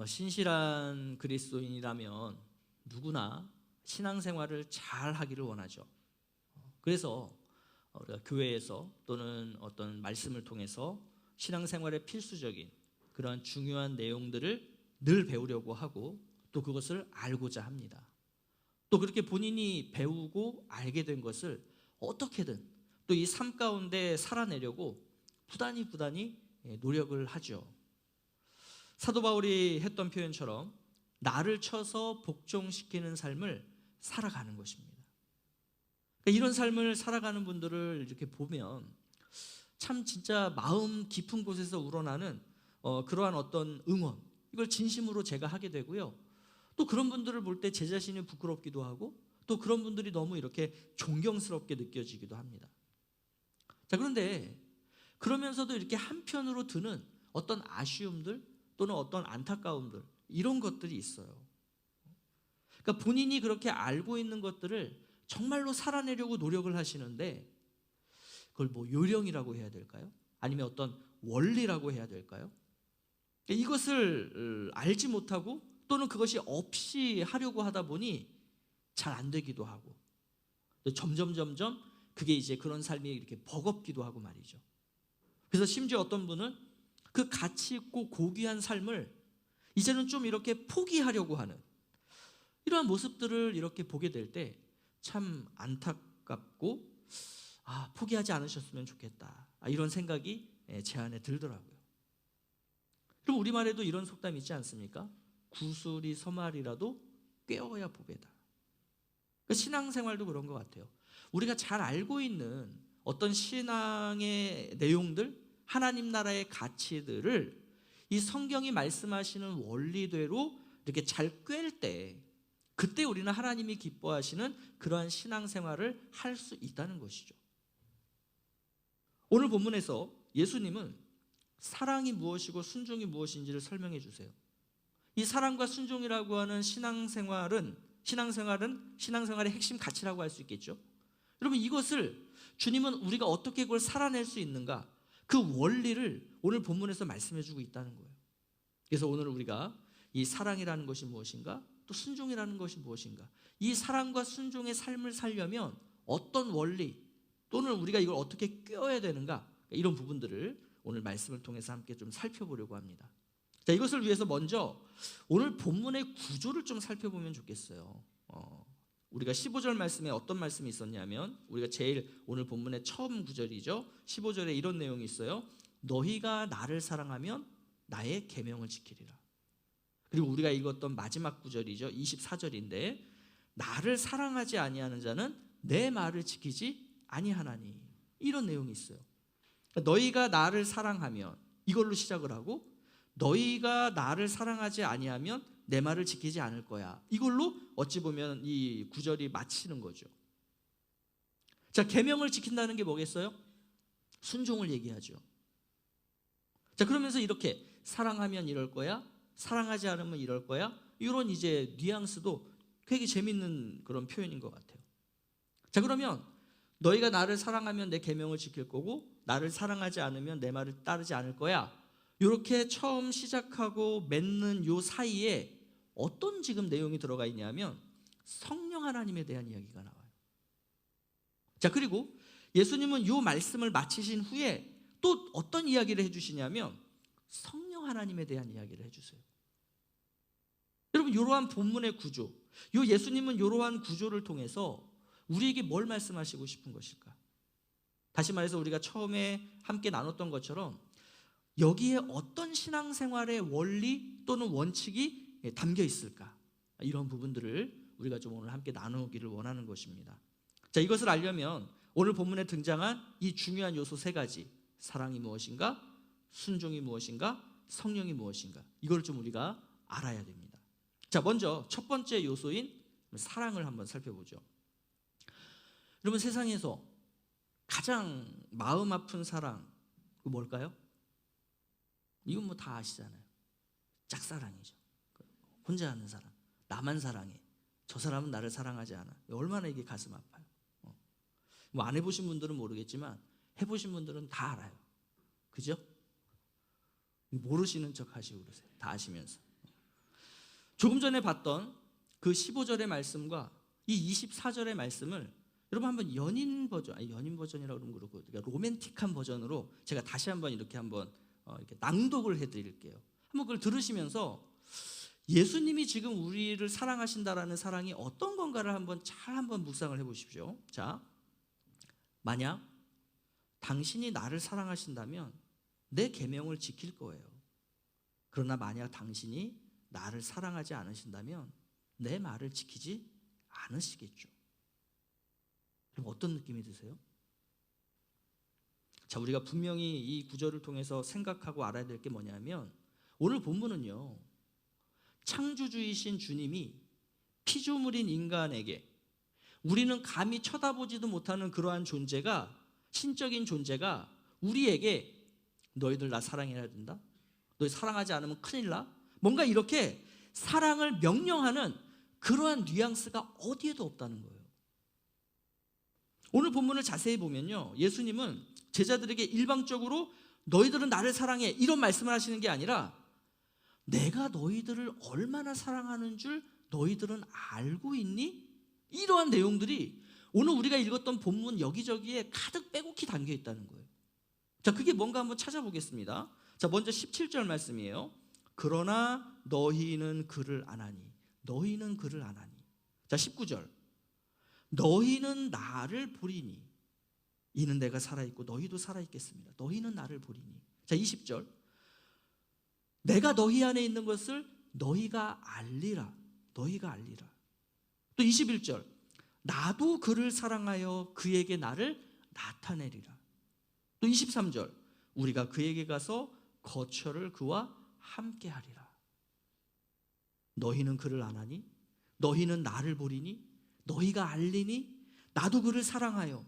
신실한 그리스도인이라면 누구나 신앙생활을 잘 하기를 원하죠. 그래서 우리가 교회에서 또는 어떤 말씀을 통해서 신앙생활의 필수적인 그런 중요한 내용들을 늘 배우려고 하고 또 그것을 알고자 합니다. 또 그렇게 본인이 배우고 알게 된 것을 어떻게든 또 이 삶 가운데 살아내려고 부단히 노력을 하죠. 사도 바울이 했던 표현처럼 나를 쳐서 복종시키는 삶을 살아가는 것입니다. 그러니까 이런 삶을 살아가는 분들을 이렇게 보면 참 진짜 마음 깊은 곳에서 우러나는 그러한 어떤 응원, 이걸 진심으로 제가 하게 되고요. 또 그런 분들을 볼 때 제 자신이 부끄럽기도 하고 또 그런 분들이 너무 이렇게 존경스럽게 느껴지기도 합니다. 자, 그런데 그러면서도 이렇게 한편으로 드는 어떤 아쉬움들 또는 어떤 안타까움들, 이런 것들이 있어요. 그러니까 본인이 그렇게 알고 있는 것들을 정말로 살아내려고 노력을 하시는데 그걸 뭐 요령이라고 해야 될까요? 아니면 어떤 원리라고 해야 될까요? 이것을 알지 못하고 또는 그것이 없이 하려고 하다 보니 잘 안 되기도 하고 점점 그게 이제 그런 삶이 이렇게 버겁기도 하고 말이죠. 그래서 심지어 어떤 분은 그 가치 있고 고귀한 삶을 이제는 좀 이렇게 포기하려고 하는 이러한 모습들을 이렇게 보게 될 때 참 안타깝고 포기하지 않으셨으면 좋겠다, 이런 생각이 제 안에 들더라고요. 그럼 우리말에도 이런 속담이 있지 않습니까? 구슬이 서말이라도 꿰어야 보배다. 그러니까 신앙생활도 그런 것 같아요. 우리가 잘 알고 있는 어떤 신앙의 내용들, 하나님 나라의 가치들을 이 성경이 말씀하시는 원리대로 이렇게 잘 꿰을 때 그때 우리는 하나님이 기뻐하시는 그러한 신앙생활을 할 수 있다는 것이죠. 오늘 본문에서 예수님은 사랑이 무엇이고 순종이 무엇인지를 설명해 주세요. 이 사랑과 순종이라고 하는 신앙생활의 핵심 가치라고 할 수 있겠죠. 여러분, 이것을 주님은 우리가 어떻게 그걸 살아낼 수 있는가, 그 원리를 오늘 본문에서 말씀해 주고 있다는 거예요. 그래서 오늘 우리가 이 사랑이라는 것이 무엇인가, 또 순종이라는 것이 무엇인가, 이 사랑과 순종의 삶을 살려면 어떤 원리 또는 우리가 이걸 어떻게 꿰어야 되는가, 이런 부분들을 오늘 말씀을 통해서 함께 좀 살펴보려고 합니다. 자, 이것을 위해서 먼저 오늘 본문의 구조를 좀 살펴보면 좋겠어요. 우리가 15절 말씀에 어떤 말씀이 있었냐면, 우리가 제일 오늘 본문의 처음 구절이죠. 15절에 이런 내용이 있어요. 너희가 나를 사랑하면 나의 계명을 지키리라. 그리고 우리가 읽었던 마지막 구절이죠. 24절인데 나를 사랑하지 아니하는 자는 내 말을 지키지 아니하나니, 이런 내용이 있어요. 그러니까 너희가 나를 사랑하면, 이걸로 시작을 하고 너희가 나를 사랑하지 아니하면 내 말을 지키지 않을 거야, 이걸로 어찌 보면 이 구절이 마치는 거죠. 자, 계명을 지킨다는 게 뭐겠어요? 순종을 얘기하죠. 자, 그러면서 이렇게 사랑하면 이럴 거야, 사랑하지 않으면 이럴 거야, 이런 이제 뉘앙스도 되게 재밌는 그런 표현인 것 같아요. 자, 그러면 너희가 나를 사랑하면 내 계명을 지킬 거고 나를 사랑하지 않으면 내 말을 따르지 않을 거야, 이렇게 처음 시작하고 맺는 요 사이에 어떤 지금 내용이 들어가 있냐면 성령 하나님에 대한 이야기가 나와요. 자, 그리고 예수님은 요 말씀을 마치신 후에 또 어떤 이야기를 해주시냐면 성령 하나님에 대한 이야기를 해주세요. 여러분, 이러한 본문의 구조, 요 예수님은 이러한 구조를 통해서 우리에게 뭘 말씀하시고 싶은 것일까? 다시 말해서 우리가 처음에 함께 나눴던 것처럼 여기에 어떤 신앙생활의 원리 또는 원칙이 담겨 있을까? 이런 부분들을 우리가 좀 오늘 함께 나누기를 원하는 것입니다. 자, 이것을 알려면 오늘 본문에 등장한 이 중요한 요소 세 가지, 사랑이 무엇인가, 순종이 무엇인가, 성령이 무엇인가, 이걸 좀 우리가 알아야 됩니다. 자, 먼저 첫 번째 요소인 사랑을 한번 살펴보죠. 여러분, 세상에서 가장 마음 아픈 사랑, 그 뭘까요? 이건 뭐 다 아시잖아요. 짝사랑이죠. 혼자 하는 사랑, 나만 사랑해, 저 사람은 나를 사랑하지 않아. 얼마나 이게 가슴 아파요. 뭐 안 해보신 분들은 모르겠지만 해보신 분들은 다 알아요. 그죠? 모르시는 척 하시고 그러세요. 다 아시면서. 조금 전에 봤던 그 15절의 말씀과 이 24절의 말씀을 여러분 한번 연인 버전이라고 그러면 그렇고 그러니까 로맨틱한 버전으로 제가 다시 한번 이렇게 이렇게 낭독을 해드릴게요. 한번 그걸 들으시면서 예수님이 지금 우리를 사랑하신다라는 사랑이 어떤 건가를 한번 묵상을 해보십시오. 자, 만약 당신이 나를 사랑하신다면 내 계명을 지킬 거예요. 그러나 만약 당신이 나를 사랑하지 않으신다면 내 말을 지키지 않으시겠죠. 그럼 어떤 느낌이 드세요? 자, 우리가 분명히 이 구절을 통해서 생각하고 알아야 될 게 뭐냐면 오늘 본문은요, 창조주이신 주님이 피조물인 인간에게 우리는 감히 쳐다보지도 못하는 그러한 존재가, 신적인 존재가 우리에게 너희들 나 사랑해야 된다? 너희 사랑하지 않으면 큰일 나? 뭔가 이렇게 사랑을 명령하는 그러한 뉘앙스가 어디에도 없다는 거예요. 오늘 본문을 자세히 보면요, 예수님은 제자들에게 일방적으로 너희들은 나를 사랑해 이런 말씀을 하시는 게 아니라 내가 너희들을 얼마나 사랑하는 줄 너희들은 알고 있니? 이러한 내용들이 오늘 우리가 읽었던 본문 여기저기에 가득 빼곡히 담겨 있다는 거예요. 자, 그게 뭔가 한번 찾아보겠습니다. 자, 먼저 17절 말씀이에요. 그러나 너희는 그를 아나니. 너희는 그를 아나니. 자, 19절. 너희는 나를 보리니 이는 내가 살아있고 너희도 살아있겠습니다. 너희는 나를 보리니. 자, 20절. 내가 너희 안에 있는 것을 너희가 알리라. 너희가 알리라. 또 21절. 나도 그를 사랑하여 그에게 나를 나타내리라. 또 23절. 우리가 그에게 가서 거처를 그와 함께 하리라. 너희는 그를 아나니? 너희는 나를 보리니? 너희가 알리니? 나도 그를 사랑하여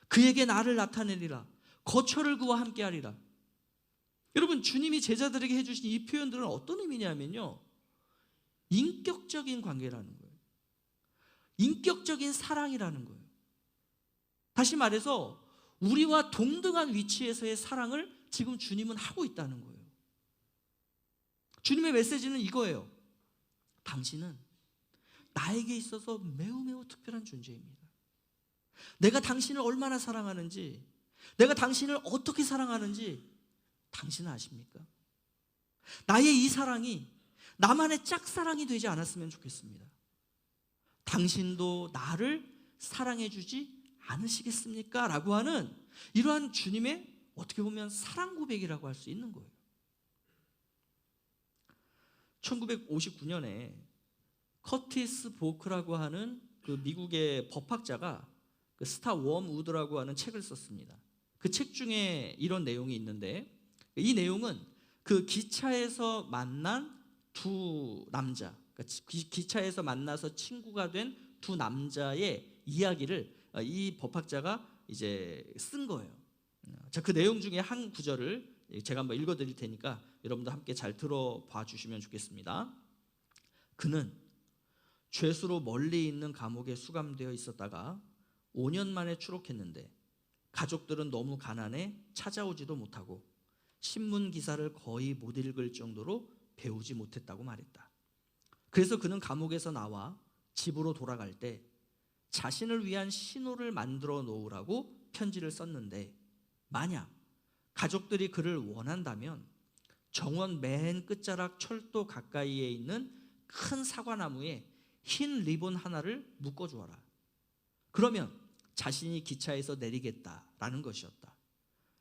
그에게 나를 나타내리라. 거처를 그와 함께 하리라. 여러분, 주님이 제자들에게 해주신 이 표현들은 어떤 의미냐면요, 인격적인 관계라는 거예요. 인격적인 사랑이라는 거예요. 다시 말해서 우리와 동등한 위치에서의 사랑을 지금 주님은 하고 있다는 거예요. 주님의 메시지는 이거예요. 당신은 나에게 있어서 매우 특별한 존재입니다. 내가 당신을 얼마나 사랑하는지, 내가 당신을 어떻게 사랑하는지 당신은 아십니까? 나의 이 사랑이 나만의 짝사랑이 되지 않았으면 좋겠습니다. 당신도 나를 사랑해 주지 않으시겠습니까? 라고 하는 이러한 주님의 어떻게 보면 사랑 고백이라고 할 수 있는 거예요. 1959년에 커티스 보크라고 하는 그 미국의 법학자가 그 스타 웜우드라고 하는 책을 썼습니다. 그 책 중에 이런 내용이 있는데, 이 내용은 그 기차에서 만난 두 남자, 그러니까 기차에서 만나서 친구가 된 두 남자의 이야기를 이 법학자가 이제 쓴 거예요. 자, 그 내용 중에 한 구절을 제가 한번 읽어드릴 테니까 여러분도 함께 잘 들어봐 주시면 좋겠습니다. 그는 죄수로 멀리 있는 감옥에 수감되어 있었다가 5년 만에 추록했는데 가족들은 너무 가난해 찾아오지도 못하고 신문 기사를 거의 못 읽을 정도로 배우지 못했다고 말했다. 그래서 그는 감옥에서 나와 집으로 돌아갈 때 자신을 위한 신호를 만들어 놓으라고 편지를 썼는데, 만약 가족들이 그를 원한다면 정원 맨 끝자락 철도 가까이에 있는 큰 사과나무에 흰 리본 하나를 묶어주어라. 그러면 자신이 기차에서 내리겠다라는 것이었다.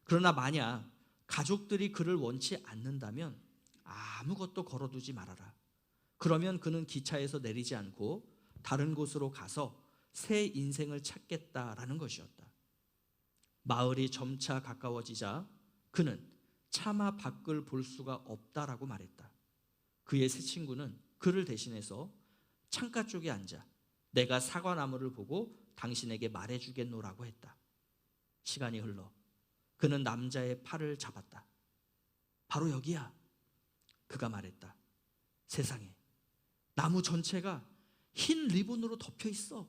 그러나 만약 가족들이 그를 원치 않는다면 아무것도 걸어두지 말아라. 그러면 그는 기차에서 내리지 않고 다른 곳으로 가서 새 인생을 찾겠다라는 것이었다. 마을이 점차 가까워지자 그는 차마 밖을 볼 수가 없다라고 말했다. 그의 새 친구는 그를 대신해서 창가 쪽에 앉아 내가 사과나무를 보고 당신에게 말해주겠노라고 했다. 시간이 흘러 그는 남자의 팔을 잡았다. 바로 여기야. 그가 말했다. 세상에 나무 전체가 흰 리본으로 덮여 있어.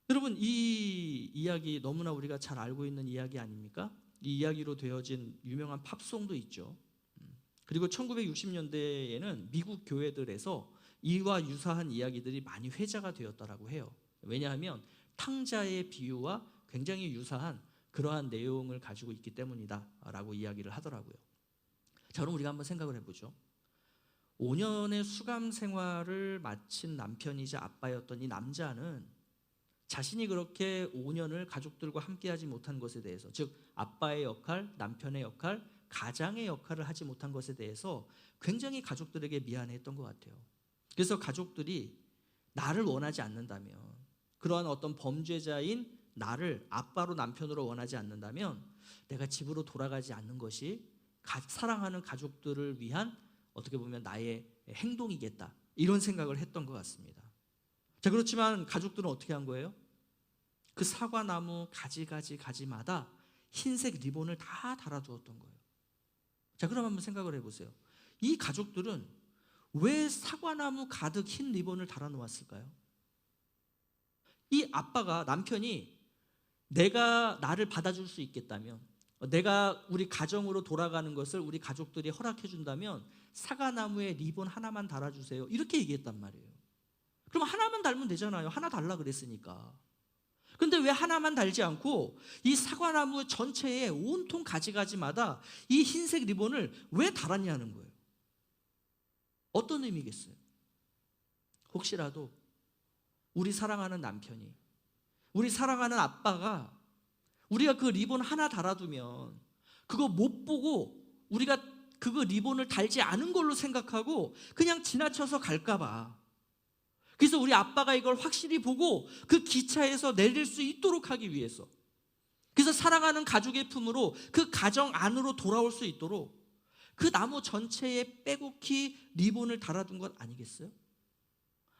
여러분, 이 이야기 너무나 우리가 잘 알고 있는 이야기 아닙니까? 이 이야기로 되어진 유명한 팝송도 있죠. 그리고 1960년대에는 미국 교회들에서 이와 유사한 이야기들이 많이 회자가 되었다라고 해요. 왜냐하면 탕자의 비유와 굉장히 유사한 그러한 내용을 가지고 있기 때문이다라고 이야기를 하더라고요. 자, 그럼 우리가 한번 생각을 해보죠. 5년의 수감 생활을 마친 남편이자 아빠였던 이 남자는 자신이 그렇게 5년을 가족들과 함께하지 못한 것에 대해서, 즉 아빠의 역할, 남편의 역할, 가장의 역할을 하지 못한 것에 대해서 굉장히 가족들에게 미안했던 것 같아요. 그래서 가족들이 나를 원하지 않는다면, 그러한 어떤 범죄자인 나를 아빠로 남편으로 원하지 않는다면 내가 집으로 돌아가지 않는 것이 사랑하는 가족들을 위한 어떻게 보면 나의 행동이겠다, 이런 생각을 했던 것 같습니다. 자, 그렇지만 가족들은 어떻게 한 거예요? 그 사과나무 가지마다 흰색 리본을 다 달아두었던 거예요. 자, 그럼 한번 생각을 해보세요. 이 가족들은 왜 사과나무 가득 흰 리본을 달아놓았을까요? 이 아빠가, 남편이 내가 나를 받아줄 수 있겠다면, 내가 우리 가정으로 돌아가는 것을 우리 가족들이 허락해 준다면 사과나무에 리본 하나만 달아주세요, 이렇게 얘기했단 말이에요. 그럼 하나만 달면 되잖아요. 하나 달라 그랬으니까. 근데 왜 하나만 달지 않고 이 사과나무 전체에 온통 가지마다 이 흰색 리본을 왜 달았냐는 거예요. 어떤 의미겠어요? 혹시라도 우리 사랑하는 남편이, 우리 사랑하는 아빠가 우리가 그 리본 하나 달아두면 그거 못 보고 우리가 그거 리본을 달지 않은 걸로 생각하고 그냥 지나쳐서 갈까 봐. 그래서 우리 아빠가 이걸 확실히 보고 그 기차에서 내릴 수 있도록 하기 위해서, 그래서 사랑하는 가족의 품으로 그 가정 안으로 돌아올 수 있도록 그 나무 전체에 빼곡히 리본을 달아둔 것 아니겠어요?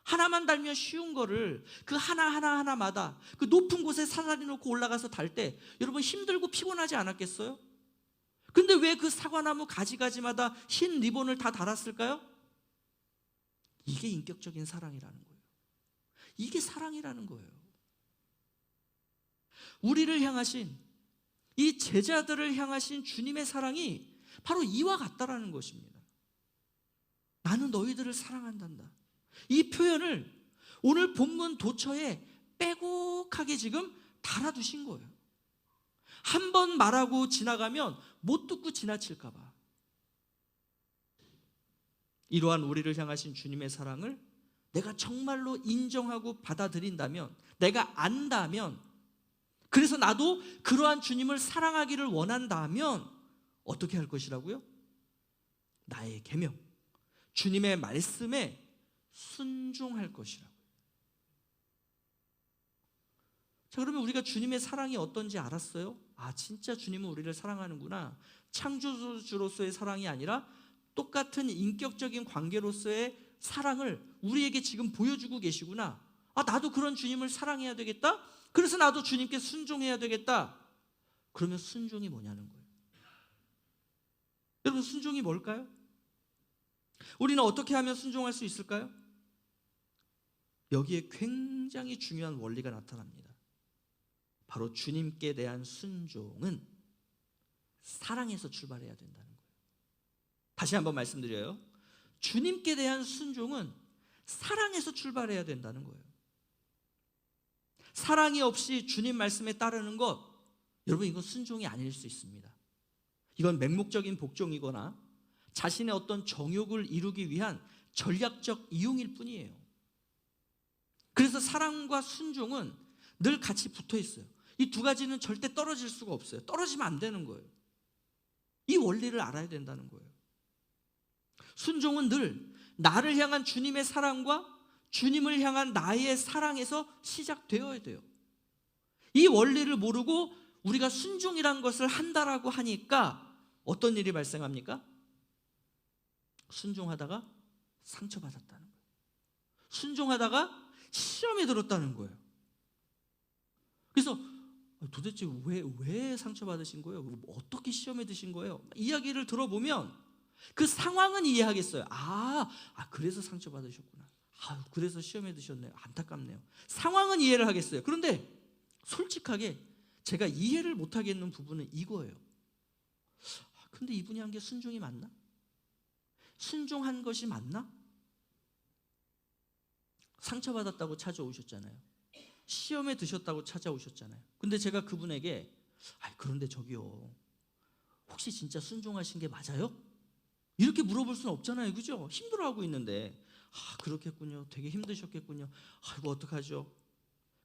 하나만 달면 쉬운 거를 그 하나마다 그 높은 곳에 사다리 놓고 올라가서 달 때 여러분 힘들고 피곤하지 않았겠어요? 근데 왜 그 사과나무 가지마다 흰 리본을 다 달았을까요? 이게 인격적인 사랑이라는 거예요. 이게 사랑이라는 거예요. 우리를 향하신, 이 제자들을 향하신 주님의 사랑이 바로 이와 같다라는 것입니다. 나는 너희들을 사랑한단다. 이 표현을 오늘 본문 도처에 빼곡하게 지금 달아두신 거예요. 한 번 말하고 지나가면 못 듣고 지나칠까 봐. 이러한 우리를 향하신 주님의 사랑을 내가 정말로 인정하고 받아들인다면, 내가 안다면, 그래서 나도 그러한 주님을 사랑하기를 원한다면 어떻게 할 것이라고요? 나의 계명, 주님의 말씀에 순종할 것이라고요. 자, 그러면 우리가 주님의 사랑이 어떤지 알았어요? 아, 진짜 주님은 우리를 사랑하는구나. 창조주로서의 사랑이 아니라 똑같은 인격적인 관계로서의 사랑을 우리에게 지금 보여주고 계시구나. 아, 나도 그런 주님을 사랑해야 되겠다. 그래서 나도 주님께 순종해야 되겠다. 그러면 순종이 뭐냐는 거예요. 여러분, 순종이 뭘까요? 우리는 어떻게 하면 순종할 수 있을까요? 여기에 굉장히 중요한 원리가 나타납니다. 바로 주님께 대한 순종은 사랑에서 출발해야 된다는 거예요. 다시 한번 말씀드려요. 주님께 대한 순종은 사랑에서 출발해야 된다는 거예요. 사랑이 없이 주님 말씀에 따르는 것, 여러분, 이건 순종이 아닐 수 있습니다. 이건 맹목적인 복종이거나 자신의 어떤 정욕을 이루기 위한 전략적 이용일 뿐이에요. 그래서 사랑과 순종은 늘 같이 붙어 있어요. 이 두 가지는 절대 떨어질 수가 없어요. 떨어지면 안 되는 거예요. 이 원리를 알아야 된다는 거예요. 순종은 늘 나를 향한 주님의 사랑과 주님을 향한 나의 사랑에서 시작되어야 돼요. 이 원리를 모르고 우리가 순종이란 것을 한다라고 하니까 어떤 일이 발생합니까? 순종하다가 상처받았다는 거예요. 순종하다가 시험에 들었다는 거예요. 그래서 도대체 왜 상처받으신 거예요? 어떻게 시험에 드신 거예요? 이야기를 들어보면 그 상황은 이해하겠어요. 그래서 상처받으셨구나. 그래서 시험에 드셨네요. 안타깝네요. 상황은 이해를 하겠어요. 그런데 솔직하게 제가 이해를 못하겠는 부분은 이거예요. 근데 이분이 한 게 순종이 맞나? 순종한 것이 맞나? 상처받았다고 찾아오셨잖아요. 시험에 드셨다고 찾아오셨잖아요. 근데 제가 그분에게 그런데 저기요, 혹시 진짜 순종하신 게 맞아요? 이렇게 물어볼 수는 없잖아요. 그죠? 힘들어하고 있는데 그렇겠군요. 되게 힘드셨겠군요. 아이고 어떡하죠?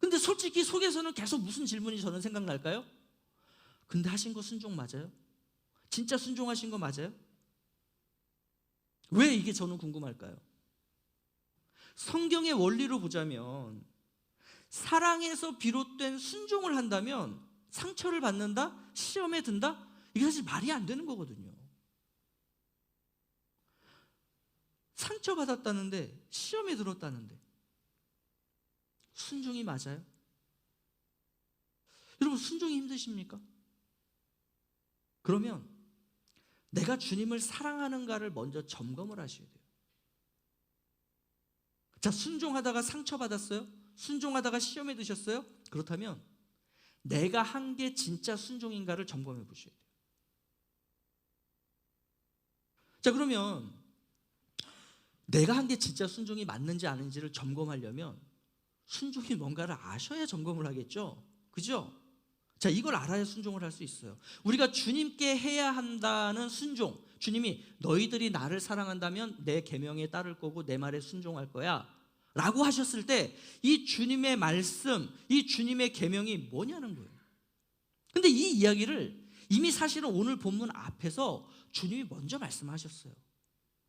근데 솔직히 속에서는 계속 무슨 질문이 저는 생각날까요? 근데 하신 거 순종 맞아요? 진짜 순종하신 거 맞아요? 왜 이게 저는 궁금할까요? 성경의 원리로 보자면 사랑에서 비롯된 순종을 한다면 상처를 받는다? 시험에 든다? 이게 사실 말이 안 되는 거거든요. 상처받았다는데, 시험에 들었다는데 순종이 맞아요? 여러분, 순종이 힘드십니까? 그러면 내가 주님을 사랑하는가를 먼저 점검을 하셔야 돼요. 자, 순종하다가 상처받았어요? 순종하다가 시험에 드셨어요? 그렇다면 내가 한 게 진짜 순종인가를 점검해 보셔야 돼요. 자, 그러면 내가 한 게 진짜 순종이 맞는지 아닌지를 점검하려면 순종이 뭔가를 아셔야 점검을 하겠죠. 그죠? 자, 이걸 알아야 순종을 할 수 있어요. 우리가 주님께 해야 한다는 순종, 주님이 너희들이 나를 사랑한다면 내 계명에 따를 거고 내 말에 순종할 거야 라고 하셨을 때 이 주님의 말씀, 이 주님의 계명이 뭐냐는 거예요. 근데 이 이야기를 이미 사실은 오늘 본문 앞에서 주님이 먼저 말씀하셨어요.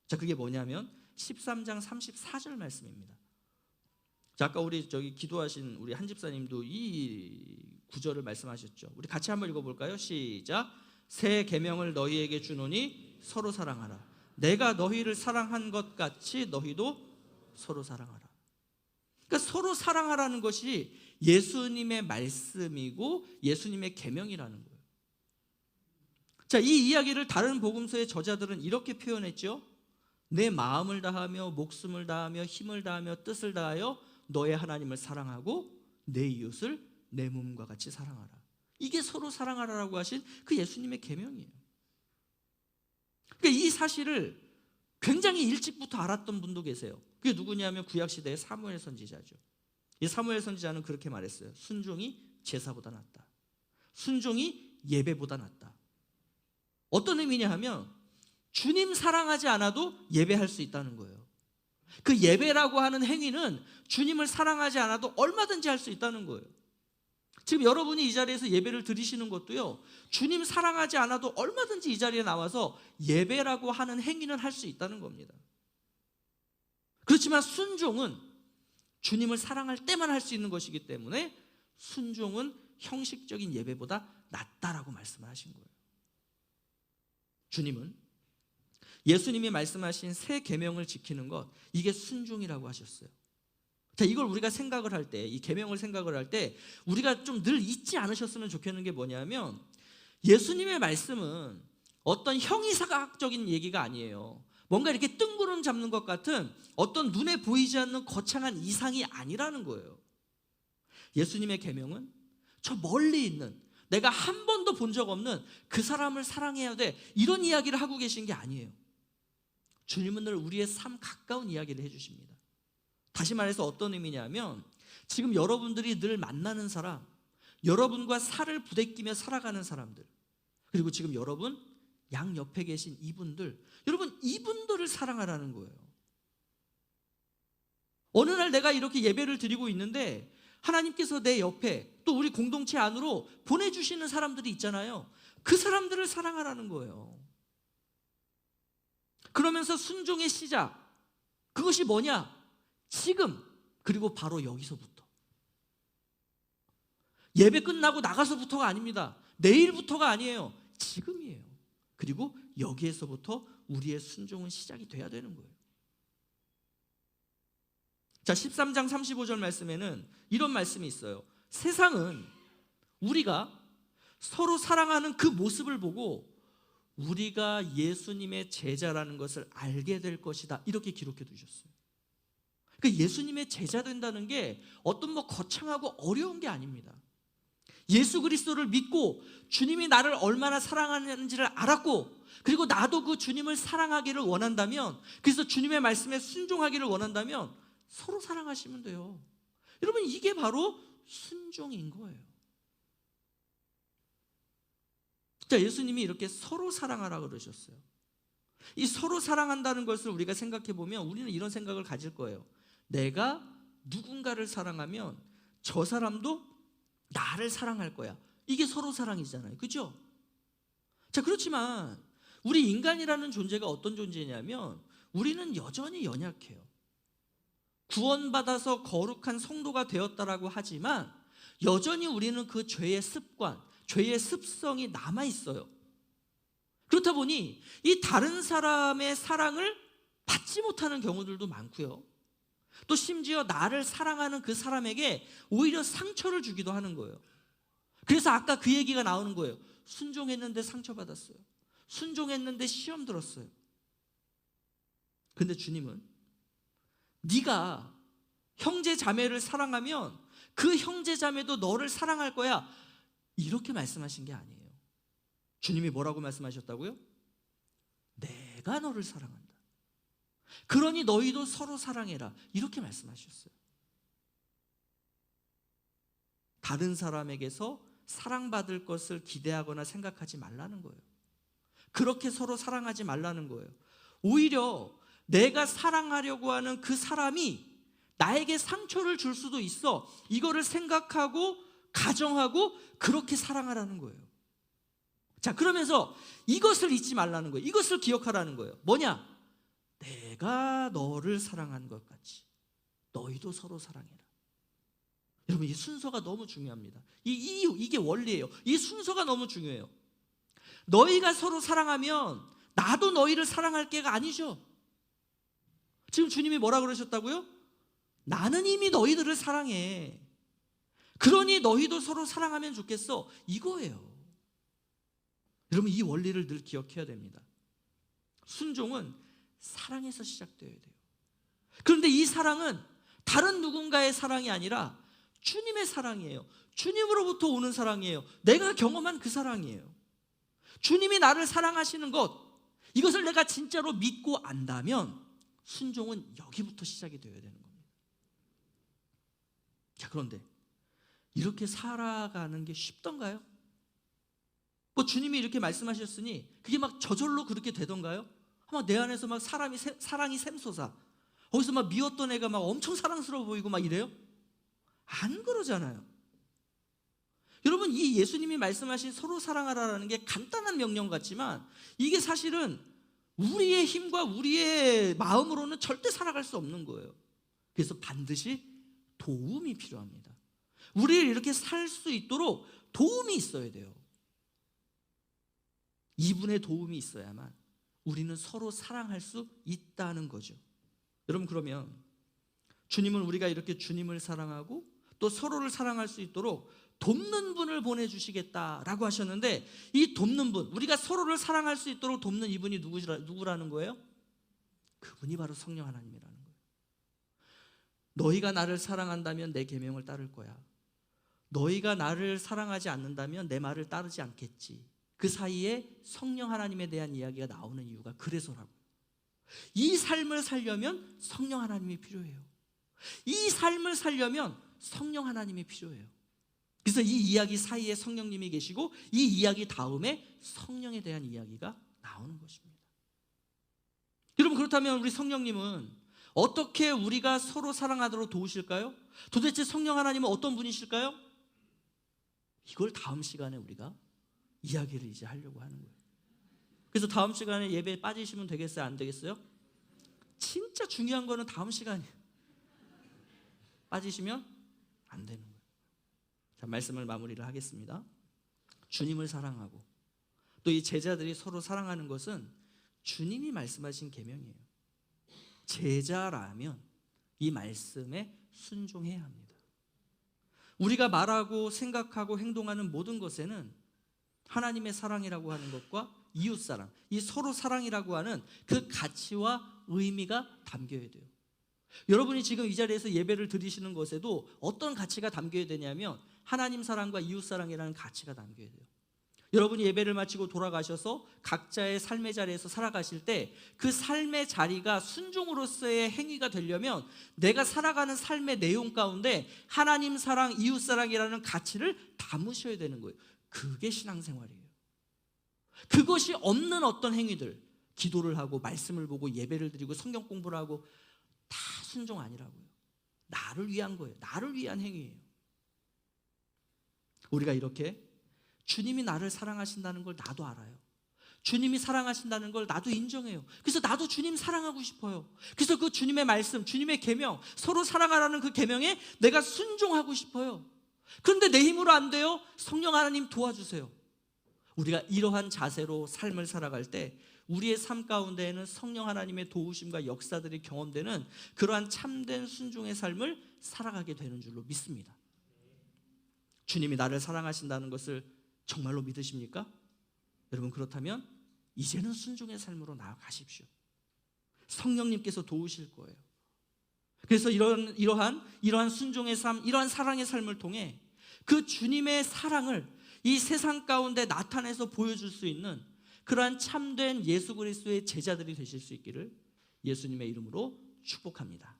자, 그게 뭐냐면 13장 34절 말씀입니다. 자, 아까 우리 기도하신 우리 한 집사님도 이 구절을 말씀하셨죠. 우리 같이 한번 읽어볼까요? 시작. 새 계명을 너희에게 주노니 서로 사랑하라. 내가 너희를 사랑한 것 같이 너희도 서로 사랑하라. 그러니까 서로 사랑하라는 것이 예수님의 말씀이고 예수님의 계명이라는 거예요. 자, 이 이야기를 다른 복음서의 저자들은 이렇게 표현했죠. 내 마음을 다하며 목숨을 다하며 힘을 다하며 뜻을 다하여 너의 하나님을 사랑하고 내 이웃을 내 몸과 같이 사랑하라. 이게 서로 사랑하라라고 하신 그 예수님의 계명이에요. 그러니까 이 사실을 굉장히 일찍부터 알았던 분도 계세요. 그게 누구냐면 구약시대의 사무엘 선지자죠. 이 사무엘 선지자는 그렇게 말했어요. 순종이 제사보다 낫다. 순종이 예배보다 낫다. 어떤 의미냐 하면 주님 사랑하지 않아도 예배할 수 있다는 거예요. 그 예배라고 하는 행위는 주님을 사랑하지 않아도 얼마든지 할 수 있다는 거예요. 지금 여러분이 이 자리에서 예배를 드리시는 것도요, 주님 사랑하지 않아도 얼마든지 이 자리에 나와서 예배라고 하는 행위는 할 수 있다는 겁니다. 그렇지만 순종은 주님을 사랑할 때만 할 수 있는 것이기 때문에 순종은 형식적인 예배보다 낫다라고 말씀을 하신 거예요. 주님은 예수님이 말씀하신 새 계명을 지키는 것, 이게 순종이라고 하셨어요. 자, 이걸 우리가 생각을 할 때, 이 계명을 생각을 할 때 우리가 좀 늘 잊지 않으셨으면 좋겠는 게 뭐냐면 예수님의 말씀은 어떤 형이사각적인 얘기가 아니에요. 뭔가 이렇게 뜬구름 잡는 것 같은 어떤 눈에 보이지 않는 거창한 이상이 아니라는 거예요. 예수님의 계명은 저 멀리 있는, 내가 한 번도 본 적 없는 그 사람을 사랑해야 돼, 이런 이야기를 하고 계신 게 아니에요. 주님은 늘 우리의 삶 가까운 이야기를 해주십니다. 다시 말해서 어떤 의미냐면 지금 여러분들이 늘 만나는 사람, 여러분과 살을 부대끼며 살아가는 사람들, 그리고 지금 여러분 양옆에 계신 이분들, 여러분 이분들을 사랑하라는 거예요. 어느 날 내가 이렇게 예배를 드리고 있는데 하나님께서 내 옆에 또 우리 공동체 안으로 보내주시는 사람들이 있잖아요. 그 사람들을 사랑하라는 거예요. 그러면서 순종의 시작, 그것이 뭐냐? 지금, 그리고 바로 여기서부터. 예배 끝나고 나가서부터가 아닙니다. 내일부터가 아니에요. 지금이에요. 그리고 여기에서부터 우리의 순종은 시작이 돼야 되는 거예요. 자, 13장 35절 말씀에는 이런 말씀이 있어요. 세상은 우리가 서로 사랑하는 그 모습을 보고 우리가 예수님의 제자라는 것을 알게 될 것이다, 이렇게 기록해 두셨어요. 그러니까 예수님의 제자 된다는 게 어떤 거창하고 어려운 게 아닙니다. 예수 그리스도를 믿고 주님이 나를 얼마나 사랑하는지를 알았고, 그리고 나도 그 주님을 사랑하기를 원한다면, 그래서 주님의 말씀에 순종하기를 원한다면 서로 사랑하시면 돼요. 여러분, 이게 바로 순종인 거예요. 자, 예수님이 이렇게 서로 사랑하라 그러셨어요. 이 서로 사랑한다는 것을 우리가 생각해 보면 우리는 이런 생각을 가질 거예요. 내가 누군가를 사랑하면 저 사람도 나를 사랑할 거야. 이게 서로 사랑이잖아요. 그죠? 자, 그렇지만 우리 인간이라는 존재가 어떤 존재냐면 우리는 여전히 연약해요. 구원받아서 거룩한 성도가 되었다라고 하지만 여전히 우리는 그 죄의 습관, 죄의 습성이 남아있어요. 그렇다 보니 이 다른 사람의 사랑을 받지 못하는 경우들도 많고요. 또 심지어 나를 사랑하는 그 사람에게 오히려 상처를 주기도 하는 거예요. 그래서 아까 그 얘기가 나오는 거예요. 순종했는데 상처받았어요. 순종했는데 시험 들었어요. 근데 주님은 네가 형제 자매를 사랑하면 그 형제 자매도 너를 사랑할 거야, 이렇게 말씀하신 게 아니에요. 주님이 뭐라고 말씀하셨다고요? 내가 너를 사랑한다. 그러니 너희도 서로 사랑해라, 이렇게 말씀하셨어요. 다른 사람에게서 사랑받을 것을 기대하거나 생각하지 말라는 거예요. 그렇게 서로 사랑하지 말라는 거예요. 오히려 내가 사랑하려고 하는 그 사람이 나에게 상처를 줄 수도 있어. 이거를 생각하고 가정하고 그렇게 사랑하라는 거예요. 자, 그러면서 이것을 잊지 말라는 거예요. 이것을 기억하라는 거예요. 뭐냐? 내가 너를 사랑한 것 같이 너희도 서로 사랑해라. 여러분, 이 순서가 너무 중요합니다. 이게 원리예요. 이 순서가 너무 중요해요. 너희가 서로 사랑하면 나도 너희를 사랑할 게가 아니죠. 지금 주님이 뭐라 그러셨다고요? 나는 이미 너희들을 사랑해. 그러니 너희도 서로 사랑하면 좋겠어, 이거예요. 여러분, 이 원리를 늘 기억해야 됩니다. 순종은 사랑에서 시작되어야 돼요. 그런데 이 사랑은 다른 누군가의 사랑이 아니라 주님의 사랑이에요. 주님으로부터 오는 사랑이에요. 내가 경험한 그 사랑이에요. 주님이 나를 사랑하시는 것, 이것을 내가 진짜로 믿고 안다면 순종은 여기부터 시작이 되어야 되는 겁니다. 자, 그런데 이렇게 살아가는 게 쉽던가요? 뭐 주님이 이렇게 말씀하셨으니 그게 막 저절로 그렇게 되던가요? 막 내 안에서 막 사랑이 샘솟아. 거기서 막 미웠던 애가 막 엄청 사랑스러워 보이고 막 이래요? 안 그러잖아요. 여러분, 이 예수님이 말씀하신 서로 사랑하라는 게 간단한 명령 같지만 이게 사실은 우리의 힘과 우리의 마음으로는 절대 살아갈 수 없는 거예요. 그래서 반드시 도움이 필요합니다. 우리를 이렇게 살 수 있도록 도움이 있어야 돼요. 이분의 도움이 있어야만 우리는 서로 사랑할 수 있다는 거죠. 여러분, 그러면 주님은 우리가 이렇게 주님을 사랑하고 또 서로를 사랑할 수 있도록 돕는 분을 보내주시겠다라고 하셨는데, 이 돕는 분, 우리가 서로를 사랑할 수 있도록 돕는 이분이 누구라는 거예요? 그분이 바로 성령 하나님이라는 거예요. 너희가 나를 사랑한다면 내 계명을 따를 거야. 너희가 나를 사랑하지 않는다면 내 말을 따르지 않겠지. 그 사이에 성령 하나님에 대한 이야기가 나오는 이유가 그래서라고요. 이 삶을 살려면 성령 하나님이 필요해요. 이 삶을 살려면 성령 하나님이 필요해요. 그래서 이 이야기 사이에 성령님이 계시고 이 이야기 다음에 성령에 대한 이야기가 나오는 것입니다. 여러분, 그렇다면 우리 성령님은 어떻게 우리가 서로 사랑하도록 도우실까요? 도대체 성령 하나님은 어떤 분이실까요? 이걸 다음 시간에 우리가 이야기를 이제 하려고 하는 거예요. 그래서 다음 시간에 예배에 빠지시면 되겠어요? 안 되겠어요? 진짜 중요한 거는 다음 시간이에요. 빠지시면 안 되는 거예요. 자, 말씀을 마무리를 하겠습니다. 주님을 사랑하고 또 이 제자들이 서로 사랑하는 것은 주님이 말씀하신 계명이에요. 제자라면 이 말씀에 순종해야 합니다. 우리가 말하고 생각하고 행동하는 모든 것에는 하나님의 사랑이라고 하는 것과 이웃사랑, 이 서로 사랑이라고 하는 그 가치와 의미가 담겨야 돼요. 여러분이 지금 이 자리에서 예배를 드리시는 것에도 어떤 가치가 담겨야 되냐면 하나님 사랑과 이웃 사랑이라는 가치가 담겨야 돼요. 여러분이 예배를 마치고 돌아가셔서 각자의 삶의 자리에서 살아가실 때 그 삶의 자리가 순종으로서의 행위가 되려면 내가 살아가는 삶의 내용 가운데 하나님 사랑, 이웃 사랑이라는 가치를 담으셔야 되는 거예요. 그게 신앙생활이에요. 그것이 없는 어떤 행위들, 기도를 하고 말씀을 보고 예배를 드리고 성경 공부를 하고 다 순종 아니라고요. 나를 위한 거예요. 나를 위한 행위예요. 우리가 이렇게 주님이 나를 사랑하신다는 걸 나도 알아요. 주님이 사랑하신다는 걸 나도 인정해요. 그래서 나도 주님 사랑하고 싶어요. 그래서 그 주님의 말씀, 주님의 계명, 서로 사랑하라는 그 계명에 내가 순종하고 싶어요. 그런데 내 힘으로 안 돼요. 성령 하나님 도와주세요. 우리가 이러한 자세로 삶을 살아갈 때 우리의 삶 가운데에는 성령 하나님의 도우심과 역사들이 경험되는 그러한 참된 순종의 삶을 살아가게 되는 줄로 믿습니다. 주님이 나를 사랑하신다는 것을 정말로 믿으십니까? 여러분, 그렇다면 이제는 순종의 삶으로 나아가십시오. 성령님께서 도우실 거예요. 그래서 이러한 순종의 삶, 이러한 사랑의 삶을 통해 그 주님의 사랑을 이 세상 가운데 나타내서 보여줄 수 있는 그러한 참된 예수 그리스도의 제자들이 되실 수 있기를 예수님의 이름으로 축복합니다.